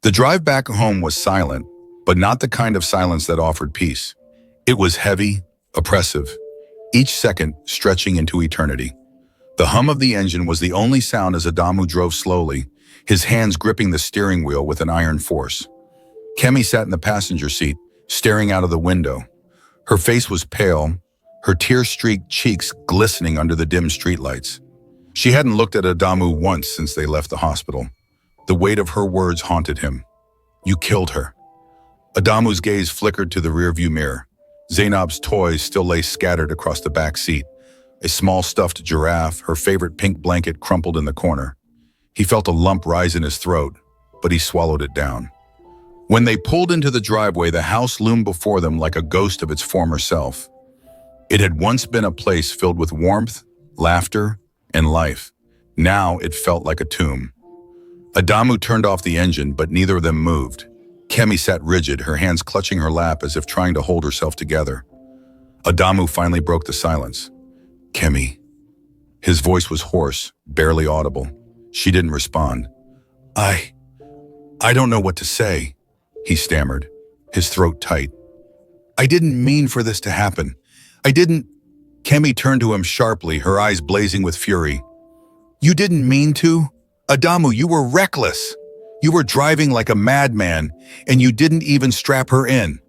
The drive back home was silent, but not the kind of silence that offered peace. It was heavy, oppressive, each second stretching into eternity. The hum of the engine was the only sound as Adamu drove slowly, his hands gripping the steering wheel with an iron force. Kemi sat in the passenger seat, staring out of the window. Her face was pale, her tear-streaked cheeks glistening under the dim streetlights. She hadn't looked at Adamu once since they left the hospital. The weight of her words haunted him. "You killed her." Adamu's gaze flickered to the rearview mirror. Zainab's toys still lay scattered across the back seat. A small stuffed giraffe, her favorite pink blanket crumpled in the corner. He felt a lump rise in his throat, but he swallowed it down. When they pulled into the driveway, the house loomed before them like a ghost of its former self. It had once been a place filled with warmth, laughter, and life. Now it felt like a tomb. Adamu turned off the engine, but neither of them moved. Kemi sat rigid, her hands clutching her lap as if trying to hold herself together. Adamu finally broke the silence. "Kemi." His voice was hoarse, barely audible. She didn't respond. I don't know what to say," he stammered, his throat tight. "I didn't mean for this to happen. I didn't—" Kemi turned to him sharply, her eyes blazing with fury. "You didn't mean to? Adamu, you were reckless. You were driving like a madman, and you didn't even strap her in.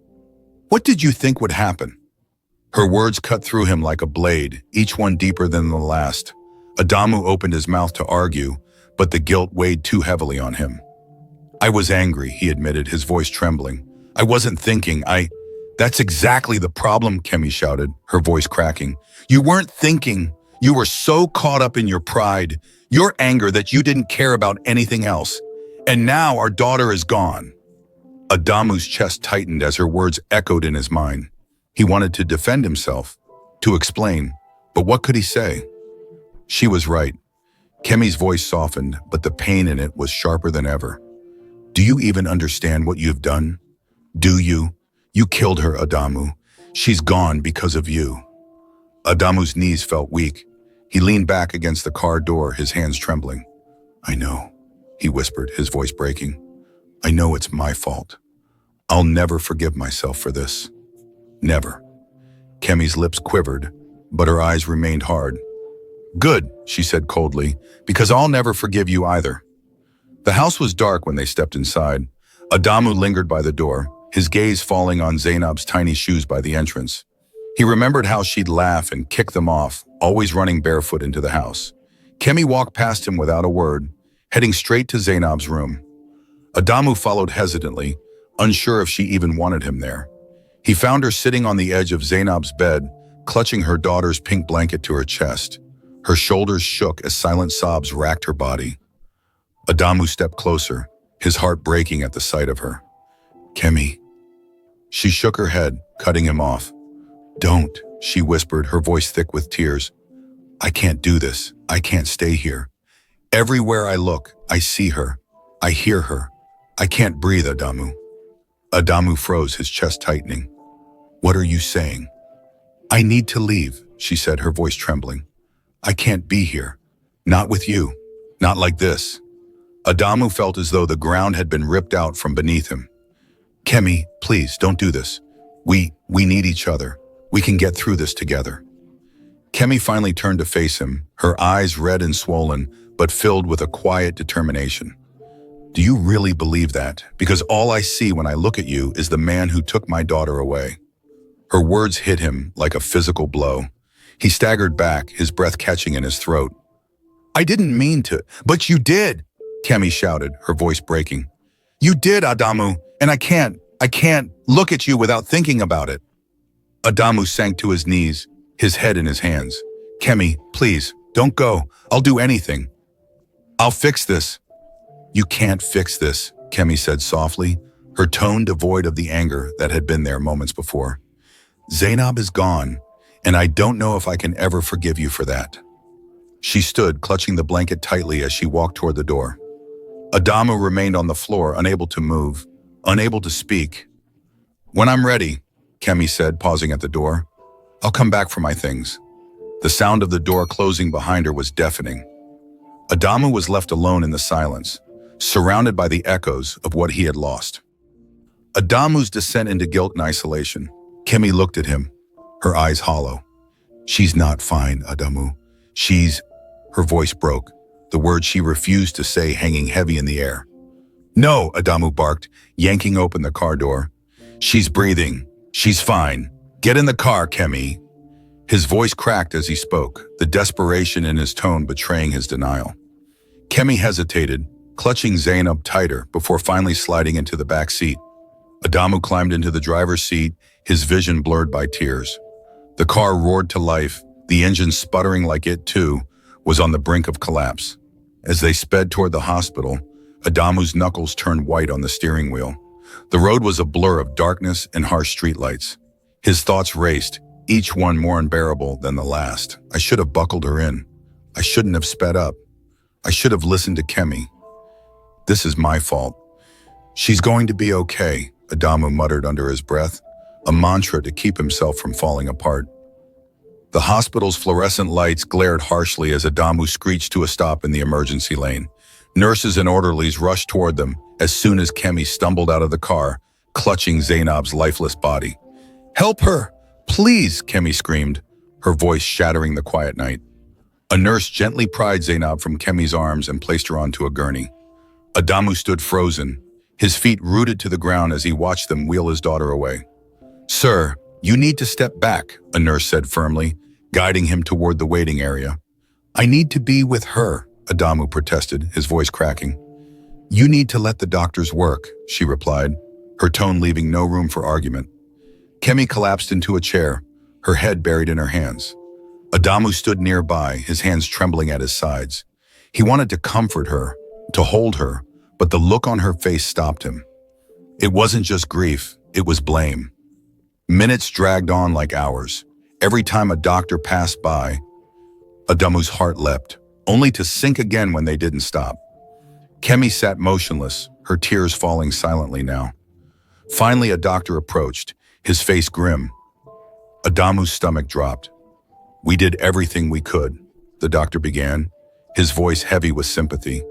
What did you think would happen?" Her words cut through him like a blade, each one deeper than the last. Adamu opened his mouth to argue, but the guilt weighed too heavily on him. "I was angry," he admitted, his voice trembling. "I wasn't thinking. That's exactly the problem," Kemi shouted, her voice cracking. "You weren't thinking. You were so caught up in your pride, your anger, that you didn't care about anything else. And now our daughter is gone." Adamu's chest tightened as her words echoed in his mind. He wanted to defend himself, to explain, but what could he say? She was right. Kemi's voice softened, but the pain in it was sharper than ever. "Do you even understand what you've done? Do you? You killed her, Adamu. She's gone because of you." Adamu's knees felt weak. He leaned back against the car door, his hands trembling. "I know," he whispered, his voice breaking. "I know it's my fault. I'll never forgive myself for this. Never." Kemi's lips quivered, but her eyes remained hard. "Good," she said coldly, "because I'll never forgive you either." The house was dark when they stepped inside. Adamu lingered by the door, his gaze falling on Zainab's tiny shoes by the entrance. He remembered how she'd laugh and kick them off, always running barefoot into the house. Kemi walked past him without a word, heading straight to Zainab's room. Adamu followed hesitantly, unsure if she even wanted him there. He found her sitting on the edge of Zainab's bed, clutching her daughter's pink blanket to her chest. Her shoulders shook as silent sobs racked her body. Adamu stepped closer, his heart breaking at the sight of her. "Kemi." She shook her head, cutting him off. "Don't," she whispered, her voice thick with tears. "I can't do this. I can't stay here. Everywhere I look, I see her. I hear her. I can't breathe, Adamu." Adamu froze, his chest tightening. "What are you saying?" "I need to leave," she said, her voice trembling. "I can't be here. Not with you. Not like this." Adamu felt as though the ground had been ripped out from beneath him. "Kemi, please, don't do this. We need each other. We can get through this together." Kemi finally turned to face him, her eyes red and swollen, but filled with a quiet determination. "Do you really believe that? Because all I see when I look at you is the man who took my daughter away." Her words hit him like a physical blow. He staggered back, his breath catching in his throat. "I didn't mean to." "But you did," Kemi shouted, her voice breaking. "You did, Adamu, and I can't look at you without thinking about it." Adamu sank to his knees, his head in his hands. "Kemi, please, don't go. I'll do anything. I'll fix this." "You can't fix this," Kemi said softly, her tone devoid of the anger that had been there moments before. "Zainab is gone, and I don't know if I can ever forgive you for that." She stood, clutching the blanket tightly as she walked toward the door. Adamu remained on the floor, unable to move, unable to speak. "When I'm ready," Kemi said, pausing at the door, "I'll come back for my things." The sound of the door closing behind her was deafening. Adamu was left alone in the silence. surrounded by the echoes of what he had lost. Adamu's descent into guilt and isolation. Kemi looked at him, her eyes hollow. "She's not fine, Adamu. She's..." Her voice broke, the word she refused to say hanging heavy in the air. "No," Adamu barked, yanking open the car door. "She's breathing. She's fine. Get in the car, Kemi." His voice cracked as he spoke, the desperation in his tone betraying his denial. Kemi hesitated, clutching Zainab tighter before finally sliding into the back seat. Adamu climbed into the driver's seat, his vision blurred by tears. The car roared to life, the engine sputtering like it, too, was on the brink of collapse. As they sped toward the hospital, Adamu's knuckles turned white on the steering wheel. The road was a blur of darkness and harsh streetlights. His thoughts raced, each one more unbearable than the last. I should have buckled her in. I shouldn't have sped up. I should have listened to Kemi. This is my fault. "She's going to be okay," Adamu muttered under his breath, a mantra to keep himself from falling apart. The hospital's fluorescent lights glared harshly as Adamu screeched to a stop in the emergency lane. Nurses and orderlies rushed toward them as soon as Kemi stumbled out of the car, clutching Zainab's lifeless body. "Help her! Please!" Kemi screamed, her voice shattering the quiet night. A nurse gently pried Zainab from Kemi's arms and placed her onto a gurney. Adamu stood frozen, his feet rooted to the ground as he watched them wheel his daughter away. "Sir, you need to step back," a nurse said firmly, guiding him toward the waiting area. "I need to be with her," Adamu protested, his voice cracking. "You need to let the doctors work," she replied, her tone leaving no room for argument. Kemi collapsed into a chair, her head buried in her hands. Adamu stood nearby, his hands trembling at his sides. He wanted to comfort her, to hold her, but the look on her face stopped him. It wasn't just grief, it was blame. Minutes dragged on like hours. Every time a doctor passed by, Adamu's heart leapt, only to sink again when they didn't stop. Kemi sat motionless, her tears falling silently now. Finally, a doctor approached, his face grim. Adamu's stomach dropped. "We did everything we could," the doctor began, his voice heavy with sympathy.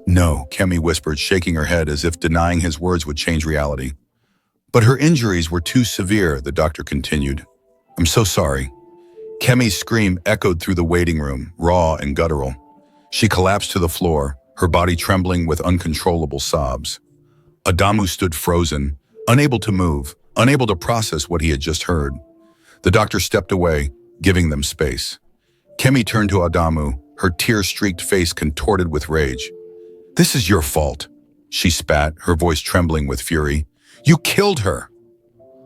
"No," Kemi whispered, shaking her head as if denying his words would change reality. "But her injuries were too severe," the doctor continued. "I'm so sorry." Kemi's scream echoed through the waiting room, raw and guttural. She collapsed to the floor, her body trembling with uncontrollable sobs. Adamu stood frozen, unable to move, unable to process what he had just heard. The doctor stepped away, giving them space. Kemi turned to Adamu, her tear-streaked face contorted with rage. "This is your fault," she spat, her voice trembling with fury. "You killed her!"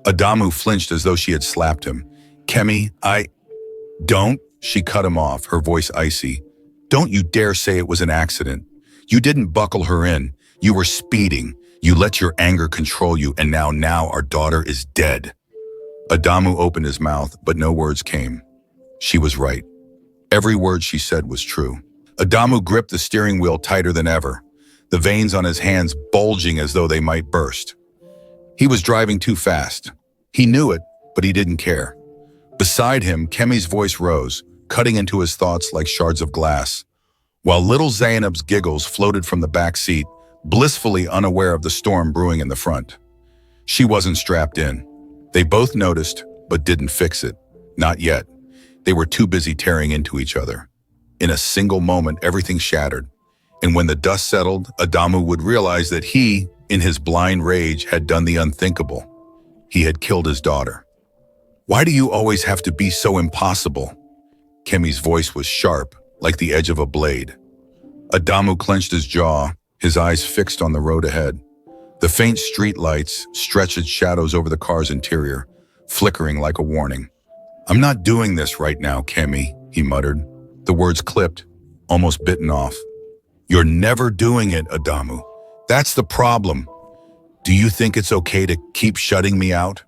Adamu flinched as though she had slapped him. "Kemi, Don't," she cut him off, her voice icy. "Don't you dare say it was an accident. You didn't buckle her in. You were speeding. You let your anger control you, and now our daughter is dead." Adamu opened his mouth, but no words came. She was right. Every word she said was true. Adamu gripped the steering wheel tighter than ever, the veins on his hands bulging as though they might burst. He was driving too fast. He knew it, but he didn't care. Beside him, Kemi's voice rose, cutting into his thoughts like shards of glass, while little Zainab's giggles floated from the back seat, blissfully unaware of the storm brewing in the front. She wasn't strapped in. They both noticed, but didn't fix it. Not yet. They were too busy tearing into each other. In a single moment, everything shattered. And when the dust settled, Adamu would realize that he, in his blind rage, had done the unthinkable. He had killed his daughter. "Why do you always have to be so impossible?" Kemi's voice was sharp, like the edge of a blade. Adamu clenched his jaw, his eyes fixed on the road ahead. The faint street lights stretched shadows over the car's interior, flickering like a warning. "I'm not doing this right now, Kemi," he muttered, the words clipped, almost bitten off. "You're never doing it, Adamu. That's the problem. Do you think it's okay to keep shutting me out?"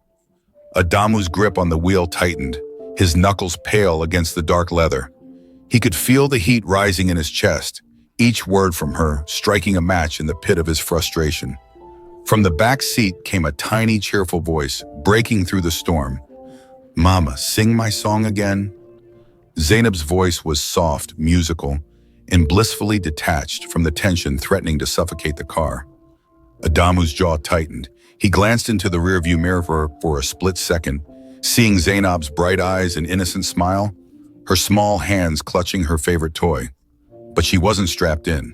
Adamu's grip on the wheel tightened, his knuckles pale against the dark leather. He could feel the heat rising in his chest, each word from her striking a match in the pit of his frustration. From the back seat came a tiny, cheerful voice, breaking through the storm. "Mama, sing my song again." Zainab's voice was soft, musical, and blissfully detached from the tension threatening to suffocate the car. Adamu's jaw tightened. He glanced into the rearview mirror for a split second, seeing Zainab's bright eyes and innocent smile, her small hands clutching her favorite toy. But she wasn't strapped in.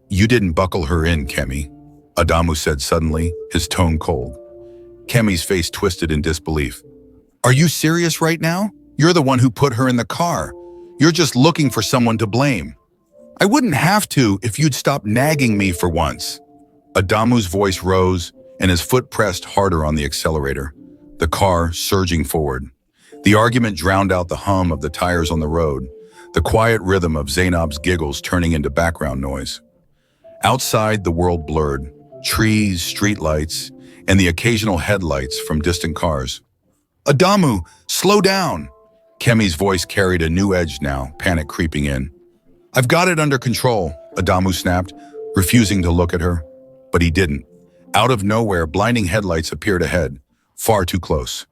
"You didn't buckle her in, Kemi," Adamu said suddenly, his tone cold. Kemi's face twisted in disbelief. "Are you serious right now? You're the one who put her in the car. You're just looking for someone to blame." "I wouldn't have to if you'd stop nagging me for once." Adamu's voice rose, and his foot pressed harder on the accelerator, the car surging forward. The argument drowned out the hum of the tires on the road, the quiet rhythm of Zainab's giggles turning into background noise. Outside, the world blurred, trees, streetlights, and the occasional headlights from distant cars. "Adamu, slow down!" Kemi's voice carried a new edge now, panic creeping in. "I've got it under control," Adamu snapped, refusing to look at her. But he didn't. Out of nowhere, blinding headlights appeared ahead, far too close.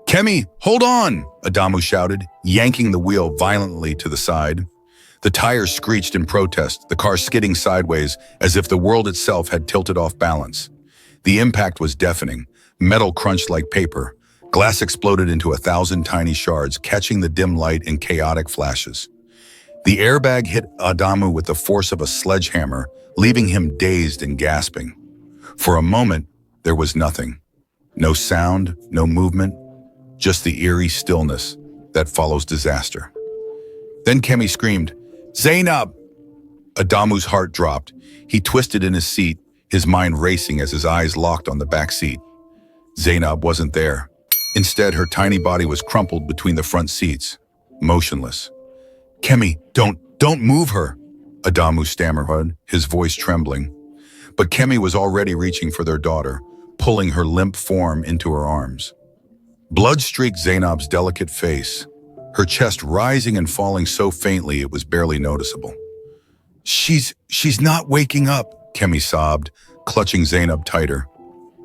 "Kemi, hold on!" Adamu shouted, yanking the wheel violently to the side. The tires screeched in protest, the car skidding sideways as if the world itself had tilted off balance. The impact was deafening. Metal crunched like paper. Glass exploded into 1,000 tiny shards, catching the dim light in chaotic flashes. The airbag hit Adamu with the force of a sledgehammer, leaving him dazed and gasping. For a moment, there was nothing. No sound, no movement, just the eerie stillness that follows disaster. Then Kemi screamed, "Zainab!" Adamu's heart dropped. He twisted in his seat, his mind racing as his eyes locked on the back seat. Zainab wasn't there. Instead, her tiny body was crumpled between the front seats, motionless. "Kemi, don't move her," Adamu stammered, his voice trembling. But Kemi was already reaching for their daughter, pulling her limp form into her arms. Blood streaked Zainab's delicate face, her chest rising and falling so faintly it was barely noticeable. She's not waking up," Kemi sobbed, clutching Zainab tighter.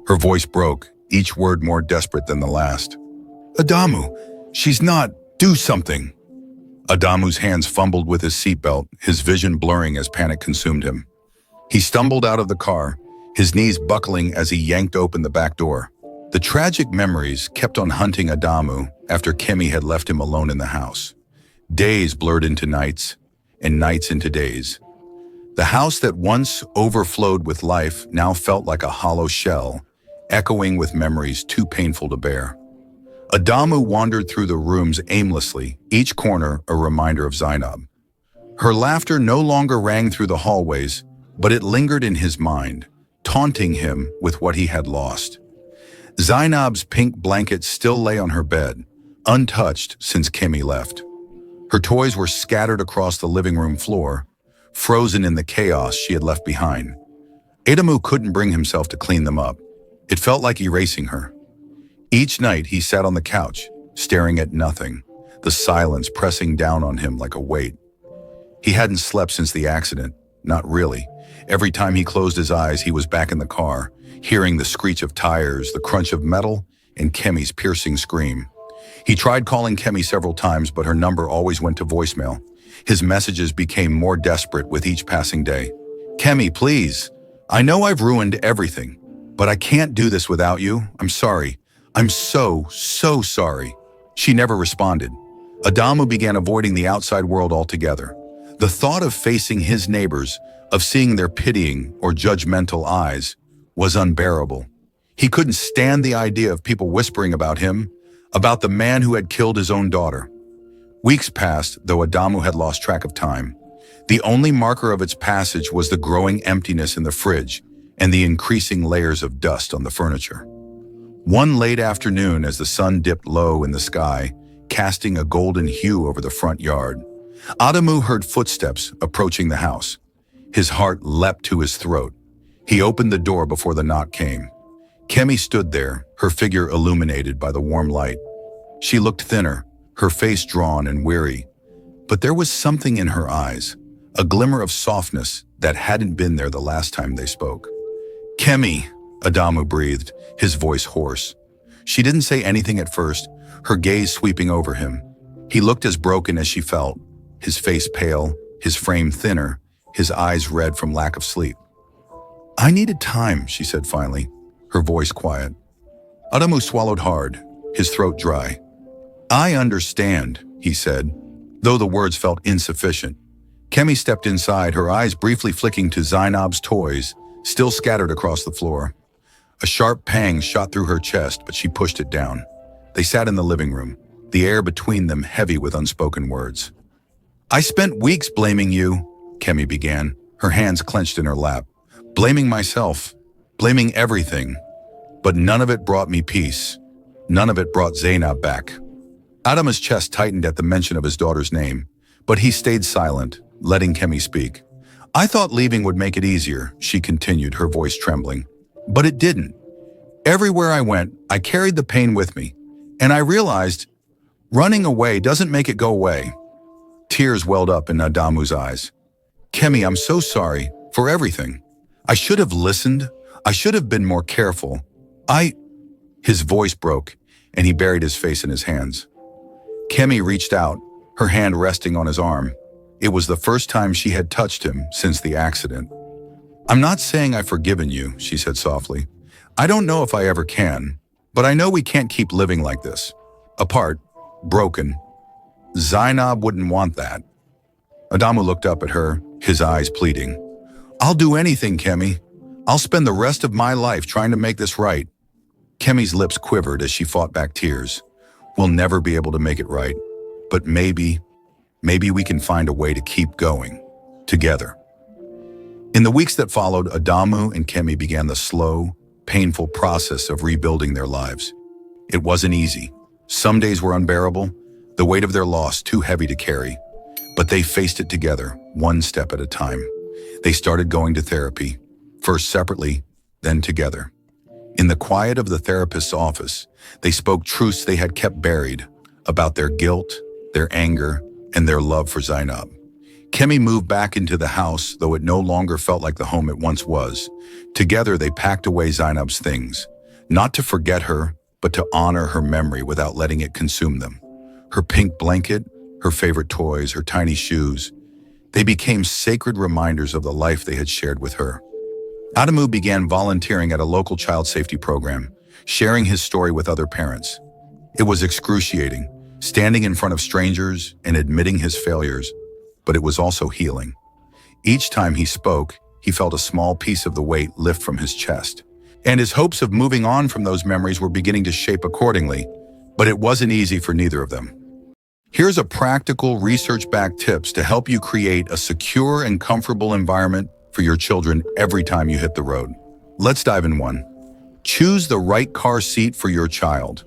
Her voice broke, each word more desperate than the last. "Adamu, she's not. Do something." Adamu's hands fumbled with his seatbelt, his vision blurring as panic consumed him. He stumbled out of the car, his knees buckling as he yanked open the back door. The tragic memories kept on hunting Adamu after Kemi had left him alone in the house. Days blurred into nights, and nights into days. The house that once overflowed with life now felt like a hollow shell, echoing with memories too painful to bear. Adamu wandered through the rooms aimlessly, each corner a reminder of Zainab. Her laughter no longer rang through the hallways, but it lingered in his mind, taunting him with what he had lost. Zainab's pink blanket still lay on her bed, untouched since Kemi left. Her toys were scattered across the living room floor, frozen in the chaos she had left behind. Adamu couldn't bring himself to clean them up. It felt like erasing her. Each night he sat on the couch, staring at nothing, the silence pressing down on him like a weight. He hadn't slept since the accident, not really. Every time he closed his eyes, he was back in the car, hearing the screech of tires, the crunch of metal, and Kemi's piercing scream. He tried calling Kemi several times, but her number always went to voicemail. His messages became more desperate with each passing day. "Kemi, please. I know I've ruined everything, but I can't do this without you. I'm sorry. I'm so sorry." She never responded. Adamu began avoiding the outside world altogether. The thought of facing his neighbors, of seeing their pitying or judgmental eyes, was unbearable. He couldn't stand the idea of people whispering about him, about the man who had killed his own daughter. Weeks passed, though Adamu had lost track of time. The only marker of its passage was the growing emptiness in the fridge and the increasing layers of dust on the furniture. One late afternoon, as the sun dipped low in the sky, casting a golden hue over the front yard, Adamu heard footsteps approaching the house. His heart leapt to his throat. He opened the door before the knock came. Kemi stood there, her figure illuminated by the warm light. She looked thinner, her face drawn and weary, but there was something in her eyes, a glimmer of softness that hadn't been there the last time they spoke. "Kemi," Adamu breathed, his voice hoarse. She didn't say anything at first, her gaze sweeping over him. He looked as broken as she felt, his face pale, his frame thinner, his eyes red from lack of sleep. "I needed time," she said finally, her voice quiet. Adamu swallowed hard, his throat dry. "I understand," he said, though the words felt insufficient. Kemi stepped inside, her eyes briefly flicking to Zainab's toys, still scattered across the floor. A sharp pang shot through her chest, but she pushed it down. They sat in the living room, the air between them heavy with unspoken words. "I spent weeks blaming you," Kemi began, her hands clenched in her lap. "Blaming myself, blaming everything. But none of it brought me peace. None of it brought Zainab back." Adamu's chest tightened at the mention of his daughter's name, but he stayed silent, letting Kemi speak. "I thought leaving would make it easier," she continued, her voice trembling. "But it didn't. Everywhere I went, I carried the pain with me. And I realized running away doesn't make it go away." Tears welled up in Adamu's eyes. "Kemi, I'm so sorry for everything. I should have listened. I should have been more careful. His voice broke, and he buried his face in his hands. Kemi reached out, her hand resting on his arm. It was the first time she had touched him since the accident. "I'm not saying I've forgiven you," she said softly. "I don't know if I ever can, but I know we can't keep living like this. Apart, broken. Zainab wouldn't want that." Adamu looked up at her, his eyes pleading. "I'll do anything, Kemi. I'll spend the rest of my life trying to make this right." Kemi's lips quivered as she fought back tears. "We'll never be able to make it right, but maybe we can find a way to keep going, together." In the weeks that followed, Adamu and Kemi began the slow, painful process of rebuilding their lives. It wasn't easy. Some days were unbearable, the weight of their loss too heavy to carry. But they faced it together, one step at a time. They started going to therapy, first separately, then together. In the quiet of the therapist's office, they spoke truths they had kept buried about their guilt, their anger, and their love for Zainab. Kemi moved back into the house, though it no longer felt like the home it once was. Together, they packed away Zainab's things, not to forget her, but to honor her memory without letting it consume them. Her pink blanket, her favorite toys, her tiny shoes, they became sacred reminders of the life they had shared with her. Adamu began volunteering at a local child safety program, sharing his story with other parents. It was excruciating, standing in front of strangers and admitting his failures, but it was also healing. Each time he spoke, he felt a small piece of the weight lift from his chest, and his hopes of moving on from those memories were beginning to shape accordingly, but it wasn't easy for neither of them. Here's a practical, research-backed tips to help you create a secure and comfortable environment for your children every time you hit the road. Let's dive in one. Choose the right car seat for your child.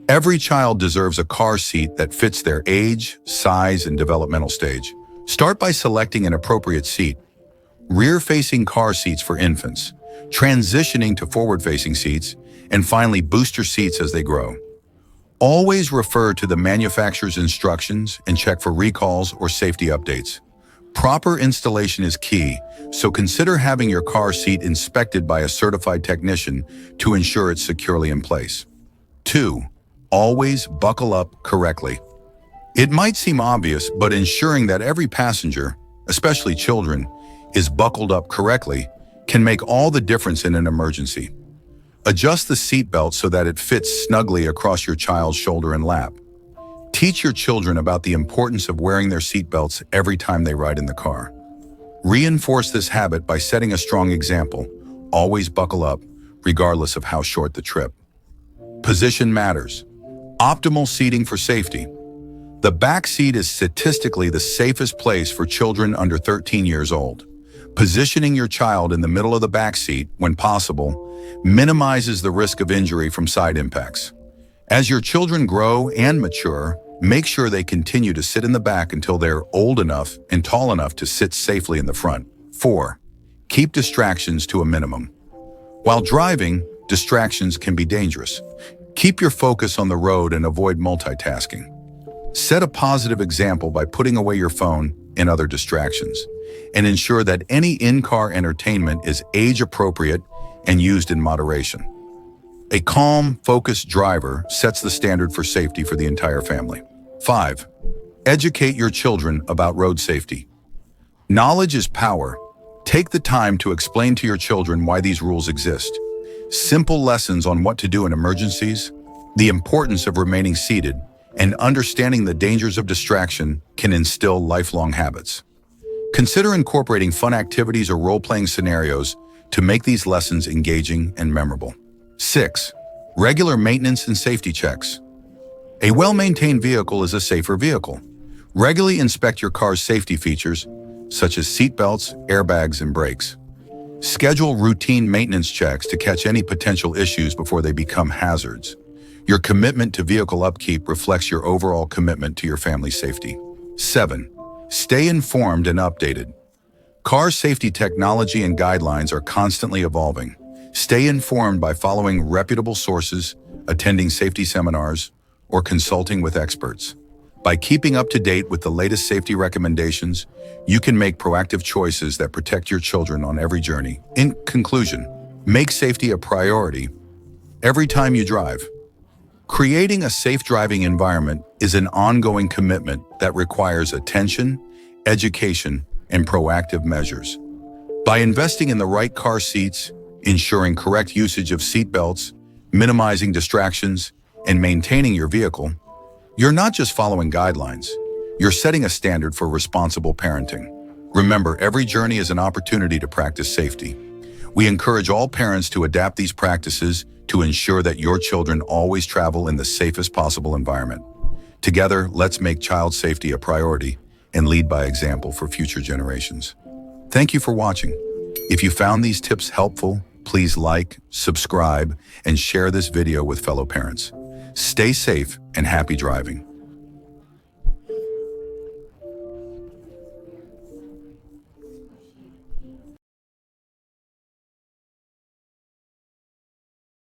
Every child deserves a car seat that fits their age, size, and developmental stage. Start by selecting an appropriate seat. Rear-facing car seats for infants, transitioning to forward-facing seats, and finally booster seats as they grow. Always refer to the manufacturer's instructions and check for recalls or safety updates. Proper installation is key, so consider having your car seat inspected by a certified technician to ensure it's securely in place. 2. Always buckle up correctly. It might seem obvious, but ensuring that every passenger, especially children, is buckled up correctly can make all the difference in an emergency. Adjust the seatbelt so that it fits snugly across your child's shoulder and lap. Teach your children about the importance of wearing their seatbelts every time they ride in the car. Reinforce this habit by setting a strong example. Always buckle up, regardless of how short the trip. Position matters. Optimal seating for safety. The back seat is statistically the safest place for children under 13 years old. Positioning your child in the middle of the back seat, when possible, minimizes the risk of injury from side impacts. As your children grow and mature, make sure they continue to sit in the back until they're old enough and tall enough to sit safely in the front. 4. Keep distractions to a minimum. While driving, distractions can be dangerous. Keep your focus on the road and avoid multitasking. Set a positive example by putting away your phone and other distractions, and ensure that any in-car entertainment is age-appropriate and used in moderation. A calm, focused driver sets the standard for safety for the entire family. 5. Educate your children about road safety. Knowledge is power. Take the time to explain to your children why these rules exist. Simple lessons on what to do in emergencies, the importance of remaining seated, and understanding the dangers of distraction can instill lifelong habits. Consider incorporating fun activities or role-playing scenarios to make these lessons engaging and memorable. 6. Regular maintenance and safety checks. A well-maintained vehicle is a safer vehicle. Regularly inspect your car's safety features, such as seatbelts, airbags, and brakes. Schedule routine maintenance checks to catch any potential issues before they become hazards. Your commitment to vehicle upkeep reflects your overall commitment to your family's safety. 7. Stay informed and updated. Car safety technology and guidelines are constantly evolving. Stay informed by following reputable sources, attending safety seminars, or consulting with experts. By keeping up to date with the latest safety recommendations, you can make proactive choices that protect your children on every journey. In conclusion, make safety a priority every time you drive. Creating a safe driving environment is an ongoing commitment that requires attention, education, and proactive measures. By investing in the right car seats, ensuring correct usage of seat belts, minimizing distractions, and maintaining your vehicle, you're not just following guidelines, you're setting a standard for responsible parenting. Remember, every journey is an opportunity to practice safety. We encourage all parents to adapt these practices to ensure that your children always travel in the safest possible environment. Together, let's make child safety a priority and lead by example for future generations. Thank you for watching. If you found these tips helpful, please like, subscribe, and share this video with fellow parents. Stay safe and happy driving.